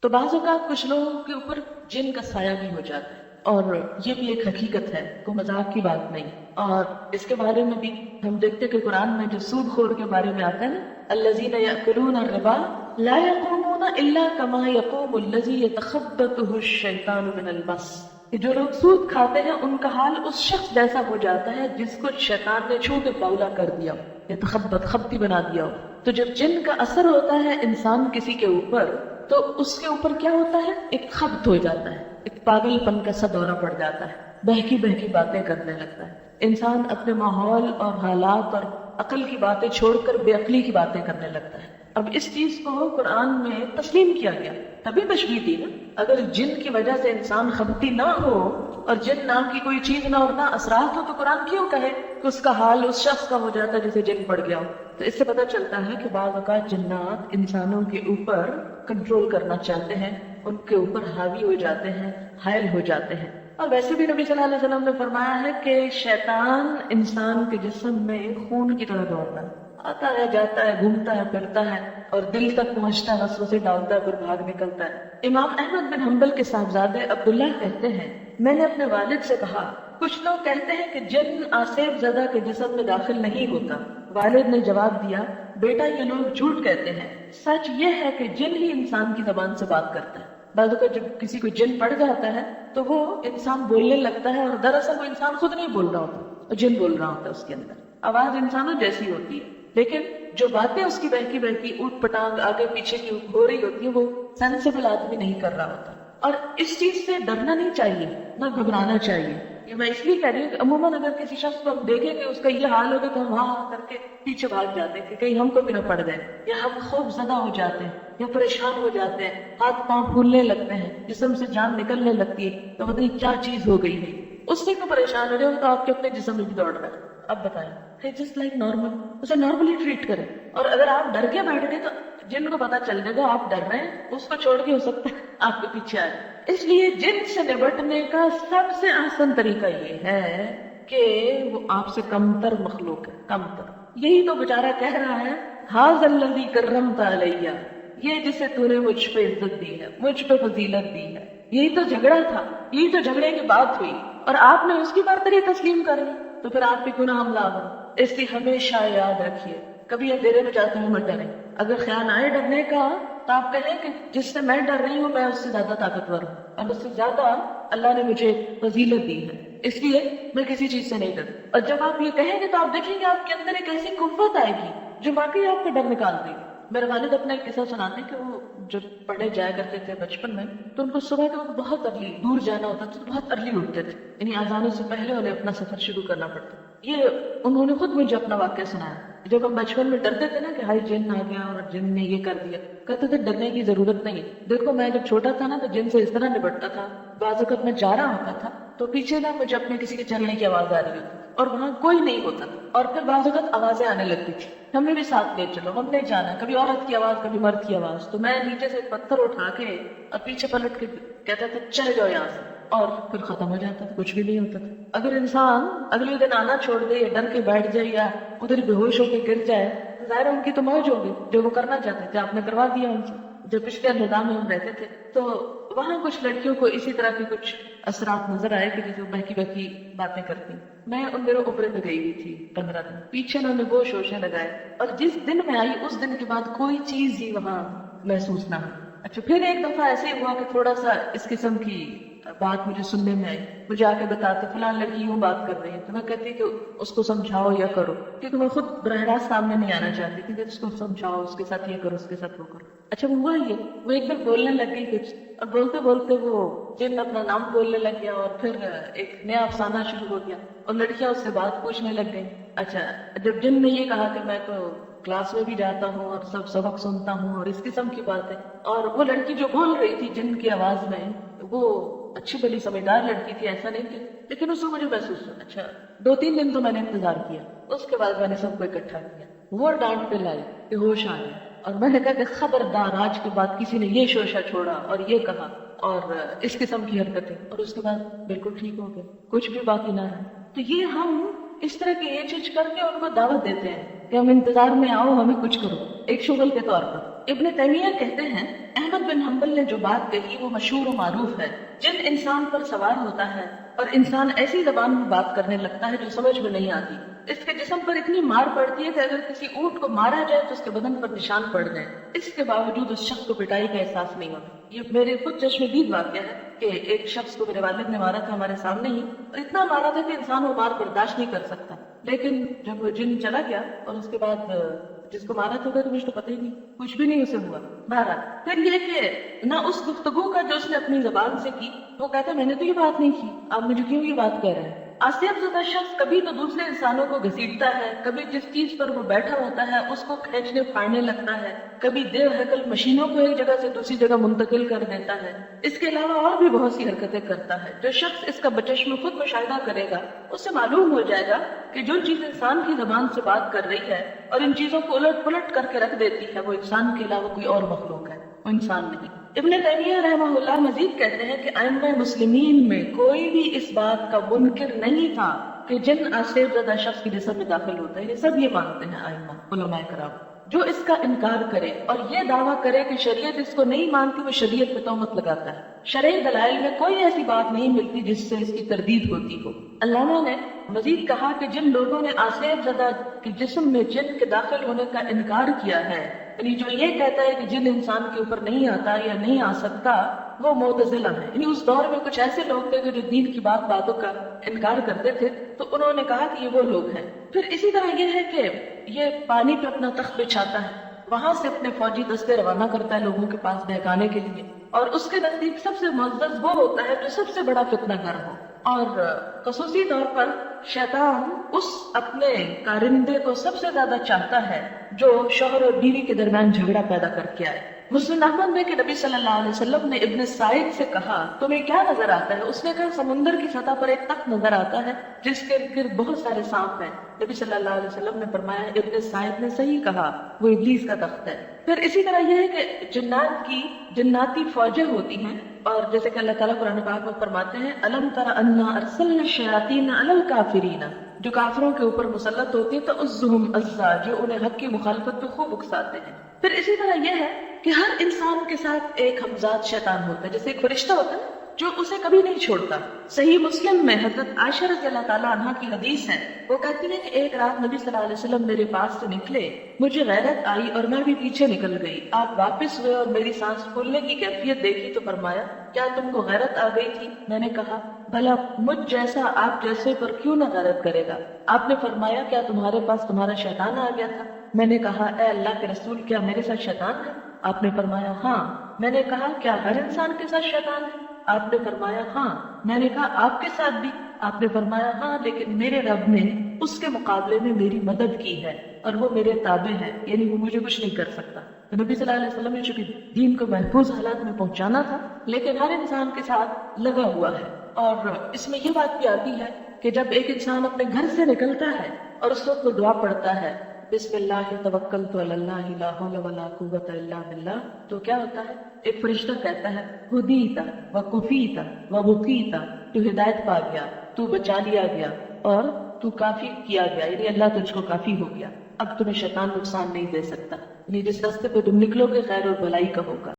تو بعض اوقات کچھ لوگوں کے اوپر جن کا سایہ بھی ہو جاتا ہے، اور یہ بھی ایک حقیقت ہے، کوئی مذاق کی بات نہیں۔ اور اس کے بارے میں بھی ہم دیکھتے ہیں کہ قرآن میں جو سود خور کے بارے میں آتا ہے نا، الذین یأکلون الربا لا یقومون الا کما یقوم الذی یتخبطہ الشیطان من المس، کہ جو لوگ سود کھاتے ہیں ان کا حال اس شخص جیسا ہو جاتا ہے جس کو شیطان نے چھو کے باولا کر دیا ہو، یتخبط خبتی بنا دیا ہو۔ تو جب جن کا اثر ہوتا ہے انسان کسی کے اوپر، تو اس کے اوپر کیا ہوتا ہے، ایک خبط ہو جاتا ہے، ایک پاگل پن کا سا دورہ پڑ جاتا ہے، بہکی بہکی باتیں کرنے لگتا ہے انسان، اپنے ماحول اور حالات اور عقل کی باتیں چھوڑ کر بے عقلی کی باتیں کرنے لگتا ہے۔ اب اس چیز کو قرآن میں تسلیم کیا گیا، تبھی تشبیہ دی نا۔ اگر جن کی وجہ سے انسان خبتی نہ ہو اور جن نام کی کوئی چیز نہ اور نہ اثرات ہو، تو قرآن کیوں کہے کہ اس کا حال اس شخص کا ہو جاتا ہے جسے جن پڑ گیا ہو؟ تو اس سے پتہ چلتا ہے کہ بعض اوقات جنات انسانوں کے اوپر کنٹرول کرنا چاہتے ہیں، ان کے اوپر حاوی ہو جاتے ہیں، حائل ہو جاتے ہیں۔ اور ویسے بھی نبی صلی اللہ علیہ وسلم نے فرمایا ہے کہ شیطان انسان کے جسم میں خون کی طرح دوڑتا ہے، آتا ہے جاتا ہے، گھومتا ہے پھرتا ہے، اور دل تک پہنچتا ہے، وسوسے ڈالتا ہے، پھر بھاگ نکلتا ہے۔ امام احمد بن حنبل کے صاحبزادے عبداللہ کہتے ہیں، میں نے اپنے والد سے کہا، کچھ لوگ کہتے ہیں کہ جن آصف زدہ کے جسم میں داخل نہیں ہوتا۔ والد نے جواب دیا، بیٹا یہ لوگ جھوٹ کہتے ہیں، سچ یہ ہے کہ جن ہی انسان کی زبان سے بات کرتا ہے۔ بعض اوقات جب کسی کو جن پڑ جاتا ہے تو وہ انسان بولنے لگتا ہے، اور دراصل وہ انسان خود نہیں بول رہا ہوتا، اور جن بول رہا ہوتا ہے اس کے اندر۔ آواز انسانوں جیسی ہوتی ہے، لیکن جو باتیں اس کی بہکی بہکی اوٹ پٹانگ آگے پیچھے کی ہو رہی ہوتی ہیں، وہ سینسیبل آدمی نہیں کر رہا ہوتا۔ اور اس چیز سے ڈرنا نہیں چاہیے، نہ گھبرانا چاہیے۔ یہ میں اس لیے کہہ رہی ہوں کہ عموماً اگر کسی شخص کو ہم دیکھیں کہ اس کا یہ حال ہوگا تو ہم ہاں کر کے پیچھے بھاگ جاتے ہیں کہ کہیں ہم کو بھی نہ پڑ جائے، یا ہم خوف زدہ ہو جاتے ہیں، یا پریشان ہو جاتے ہیں، ہاتھ پاؤں پھولنے لگتے ہیں، جسم سے جان نکلنے لگتی ہے، تو پتہ نہیں کیا چیز ہو گئی ہے۔ اس سے کو پریشان ہو رہے ہو تو آپ کے اپنے جسم میں بھی دوڑ رہا ہے۔ اب بتائیں، جسٹ لائک نارمل، اسے نارملی ٹریٹ کریں۔ اور اگر آپ ڈر کے بیٹھ گئے تو جن کو پتا چل جائے گا آپ ڈر رہے ہیں، اس کو چھوڑ کے ہو سکتا ہے آپ کے پیچھے آئے۔ اس لیے جن سے نبٹنے کا سب سے آسان طریقہ یہ ہے کہ وہ آپ سے کمتر مخلوق ہے، کمتر۔ یہی تو بیچارہ کہہ رہا ہے، ھذا الذی کرمت علیہ، یہ جسے تو نے مجھ پہ عزت دی ہے، مجھ پہ فضیلت دی ہے۔ یہی تو جھگڑا تھا، یہی تو جھگڑے کی بات ہوئی، اور آپ نے اس کی برتری تسلیم کر لی، تو پھر آپ پہ گناہ حملہ ہو۔ اس لیے ہمیشہ یاد رکھیے، کبھی اندھیرے میں جاتے ہوئے مت ڈریں۔ اگر خیال آئے ڈرنے کا تو آپ کہیں کہ جس سے میں ڈر رہی ہوں میں اس سے زیادہ طاقتور ہوں، اور اس سے زیادہ اللہ نے مجھے فضیلت دی ہے، اس لیے میں کسی چیز سے نہیں ڈرتی۔ اور جب آپ یہ کہیں گے تو آپ دیکھیں گے آپ کے اندر ایک ایسی قوت آئے گی جو واقعی آپ کا ڈر نکال دے گی۔ میرے والد اپنا ایک قصہ سناتے ہیں کہ وہ جب پڑھنے جایا کرتے تھے بچپن میں، تو ان کو صبح کے وقت بہت ارلی دور جانا ہوتا تھا، تو بہت ارلی اٹھتے تھے، یعنی اذانوں سے پہلے انہیں اپنا سفر شروع کرنا پڑتا۔ یہ انہوں نے خود مجھے اپنا واقعہ سنایا۔ جب ہم بچپن میں ڈرتے تھے نا کہ ہائی جن آ گیا اور جن نے یہ کر دیا، کہتے تھے ڈرنے کی ضرورت نہیں ہے۔ دیکھو میں جب چھوٹا تھا نا تو جن سے اس طرح نپٹتا تھا، بعض اوقات میں جا رہا ہوتا تھا تو پیچھے نا مجھے اپنے کسی کے چلنے کی آواز آ رہی ہوتی اور وہاں کوئی نہیں ہوتا تھا، اور پھر بعض اوقات آوازیں آنے لگتی تھی، ہمیں بھی ساتھ لے چلو، ہم نے جانا، کبھی عورت کی آواز کبھی مرد کی آواز، تو میں نیچے سے ایک پتھر اٹھا کے اور پیچھے پلٹ کے کہتا تھا چل جاؤ یہاں سے، اور پھر ختم ہو جاتا تھا، کچھ بھی نہیں ہوتا تھا۔ اگر انسان اگلے دن آنا چھوڑ دے یا ڈر کے بیٹھ جائے یا ادھر بے ہوش ہو کے گر جائے، ظاہر ان کی تو موج ہوگی، جو وہ کرنا چاہتے تھے آپ نے کروا دیا ان سے۔ جو پچھلے نظام میں ہم رہتے تھے تو وہاں کچھ لڑکیوں کو اسی طرح کے کچھ اثرات نظر آئے کہ جیسے بہکی بہکی باتیں کرتی۔ میں ان دنوں اوپرے میں گئی ہوئی تھی 15 دن، پیچھے انہوں نے وہ شوشے لگائے، اور جس دن میں آئی اس دن کے بعد کوئی چیز ہی وہاں محسوس نہ ہو۔ اچھا پھر ایک دفعہ ایسے ہی ہوا کہ تھوڑا سا اس قسم کی بات مجھے سننے میں آئی، مجھے آ کے بتاتے فلاں لڑکی یوں بات کر رہی ہے، تو میں کہتی کہ اس کو سمجھاؤ یا کرو، کیونکہ میں خود براہ راست سامنے نہیں آنا چاہتی تھی کہ اس کو سمجھاؤ، اس کے ساتھ یہ کرو، اس کے ساتھ وہ کرو۔ اچھا وہ ہوا یہ، وہ ایک دن بولنے لگ گئی کچھ، اور بولتے بولتے وہ جن اپنا نام بولنے لگ گیا، اور پھر ایک نیا افسانہ شروع ہو گیا، اور لڑکیاں اس سے بات پوچھنے لگ گئی۔ اچھا جب جن نے یہ کہا کہ میں تو کلاس میں بھی جاتا ہوں اور سب سبق سنتا ہوں اور اس قسم کی بات ہے، اور وہ لڑکی جو بول رہی تھی جن کی آواز میں، وہ اچھی بلی سمجھدار لڑکی تھی، ایسا نہیں تھی، لیکن اس میں مجھے محسوس ہوا۔ اچھا 2-3 دن تو میں نے انتظار کیا، اس کے بعد میں نے سب کو اکٹھا کیا، وہ ڈانٹ پہ لائی کہ ہوش آ گیا، اور میں نے کہا کہ خبردار آج کے بعد کسی نے یہ شوشہ چھوڑا اور یہ کہا اور اس قسم کی حرکتیں، اور اس کے بعد بالکل ٹھیک ہو گئے، کچھ بھی باقی نہ ہے۔ تو یہ ہم اس طرح کی یہ چیز کر کے ان کو دعوت دیتے ہیں کہ ہم انتظار میں آؤ، ہمیں کچھ کرو، ایک شغل کے طور پر۔ ابن تیمیہ کہتے ہیں احمد بن حنبل نے جو بات کہی وہ مشہور و معروف ہے، جن انسان پر سوار ہوتا ہے اور انسان ایسی زبان میں بات کرنے لگتا ہے جو سمجھ میں نہیں آتی، اس کے جسم پر اتنی مار پڑتی ہے کہ اگر کسی اونٹ کو مارا جائے تو اس کے بدن پر نشان پڑ جائے، اس کے باوجود اس شخص کو پٹائی کا احساس نہیں ہوتا۔ یہ میرے خود چشم دید واقعہ ہے کہ ایک شخص کو میرے والد نے مارا تھا ہمارے سامنے ہی، اور اتنا مارا تھا کہ انسان وہ مار برداشت نہیں کر سکتا، لیکن جب وہ جن چلا گیا اور اس کے بعد جس کو مارا تھا تو مجھے تو پتہ ہی نہیں، کچھ بھی نہیں اسے ہوا۔ بہرحال پھر یہ کہ نہ اس گفتگو کا جو اس نے اپنی زبان سے کی، وہ کہتا میں نے تو یہ بات نہیں کی، آپ مجھے کیوں یہ بات کہہ رہے ہیں۔ آصیت زدہ شخص کبھی تو دوسرے انسانوں کو گھسیٹتا ہے، کبھی جس چیز پر وہ بیٹھا ہوتا ہے اس کو کھینچنے پھاڑنے لگتا ہے، کبھی دیو ہیکل مشینوں کو ایک جگہ سے دوسری جگہ منتقل کر دیتا ہے، اس کے علاوہ اور بھی بہت سی حرکتیں کرتا ہے۔ جو شخص اس کا بچشم خود مشاہدہ کرے گا اس سے معلوم ہو جائے گا کہ جو چیز انسان کی زبان سے بات کر رہی ہے اور ان چیزوں کو الٹ پلٹ کر کے رکھ دیتی ہے وہ انسان کے علاوہ کوئی اور مخلوق ہے، وہ انسان نہیں۔ ابن تیمیہ رحمہ اللہ مزید کہتے ہیں کہ ائمہ مسلمین میں کوئی بھی اس بات کا منکر نہیں تھا کہ جن آصیب زدہ شخص کے جسم میں داخل ہوتا ہے، یہ سب یہ مانتے ہیں ائمہ علماء کرام۔ جو اس کا انکار کرے اور یہ دعویٰ کرے کہ شریعت اس کو نہیں مانتی وہ شریعت پہ تہمت لگاتا ہے۔ شرعی دلائل میں کوئی ایسی بات نہیں ملتی جس سے اس کی تردید ہوتی ہو۔ علامہ نے مزید کہا کہ جن لوگوں نے آصیب زدہ کے جسم میں جن کے داخل ہونے کا انکار کیا ہے، یعنی جو یہ کہتا ہے کہ جن انسان کے اوپر نہیں آتا یا نہیں آ سکتا، وہ معتزلہ ہے۔ یعنی اس دور میں کچھ ایسے لوگ تھے جو دین کی باتوں کا انکار کرتے تھے، تو انہوں نے کہا کہ یہ وہ لوگ ہیں۔ پھر اسی طرح یہ ہے کہ یہ پانی پہ اپنا تخت بچھاتا ہے، وہاں سے اپنے فوجی دستے روانہ کرتا ہے لوگوں کے پاس بہکانے کے لیے، اور اس کے نزدیک سب سے معزز وہ ہوتا ہے جو سب سے بڑا فتنہ گر ہو۔ اور خصوصی طور پر شیطان اس اپنے کارندے کو سب سے زیادہ چاہتا ہے جو شوہر اور بیوی کے درمیان جھگڑا پیدا کر کے آئے۔ مسلم احمد میں کہ نبی صلی اللہ علیہ وسلم نے ابن سعید سے کہا تمہیں کیا نظر آتا ہے؟ اس نے کہا سمندر کی سطح پر ایک تخت نظر آتا ہے جس کے گرد بہت سارے سانپ ہیں۔ نبی صلی اللہ علیہ وسلم نے فرمایا ابن سعید نے صحیح کہا، وہ ابلیس کا تخت ہے۔ پھر اسی طرح یہ ہے کہ جنات کی جناتی فوجیں ہوتی ہیں، اور جیسے کہ اللہ تعالیٰ قرآن پاک میں فرماتے ہیں الم تر انا ارسلنا الشیاطین علی الکافرین، جو کافروں کے اوپر مسلط ہوتی ہے تعزهم عزا، جو انہیں حق کی مخالفت پہ خوب اکساتے ہیں۔ پھر اسی طرح یہ ہے کہ ہر انسان کے ساتھ ایک ہمزاد شیطان ہوتا ہے، جیسے ایک فرشتہ ہوتا ہے جو اسے کبھی نہیں چھوڑتا۔ صحیح مسلم میں حضرت عائشہ رضی اللہ تعالیٰ عنہ کی حدیث ہے، وہ کہتی ہے کہ ایک رات نبی صلی اللہ علیہ وسلم میرے پاس سے نکلے، مجھے غیرت آئی اور میں بھی پیچھے نکل گئی۔ آپ واپس ہوئے اور میری سانس پھولنے کی کیفیت دیکھی تو فرمایا کیا تم کو غیرت آ گئی تھی؟ میں نے کہا بھلا مجھ جیسا آپ جیسے پر کیوں نہ غیرت کرے گا؟ آپ نے فرمایا کیا تمہارے پاس تمہارا شیطان آ گیا تھا؟ میں نے کہا اے اللہ کے رسول کیا میرے ساتھ شیطان ہے؟ آپ نے فرمایا ہاں۔ میں نے کہا کیا ہر انسان کے ساتھ شیطان ہے؟ آپ نے فرمایا ہاں۔ میں نے کہا آپ کے ساتھ بھی؟ آپ نے فرمایا ہاں، لیکن میرے رب نے اس کے مقابلے میں میری مدد کی ہے اور وہ میرے تابع ہے، یعنی وہ مجھے کچھ نہیں کر سکتا۔ تو نبی صلی اللہ علیہ وسلم نے چونکہ دین کو محفوظ حالات میں پہنچانا تھا، لیکن ہر انسان کے ساتھ لگا ہوا ہے۔ اور اس میں یہ بات بھی آتی ہے کہ جب ایک انسان اپنے گھر سے نکلتا ہے اور اس وقت وہ دعا پڑھتا ہے بسم اللہ توکلت علی اللہ لا حول ولا قوت الا باللہ، تو کیا ہوتا ہے؟ ایک فرشتہ کہتا ہے ہدیت وکفیت ووقیت، تو ہدایت پا گیا، تو بچا لیا گیا اور تو کافی کیا گیا، یعنی اللہ تجھ کو کافی ہو گیا، اب تمہیں شیطان نقصان نہیں دے سکتا۔ یعنی جس راستے پہ تم نکلو گے خیر اور بھلائی کا ہوگا۔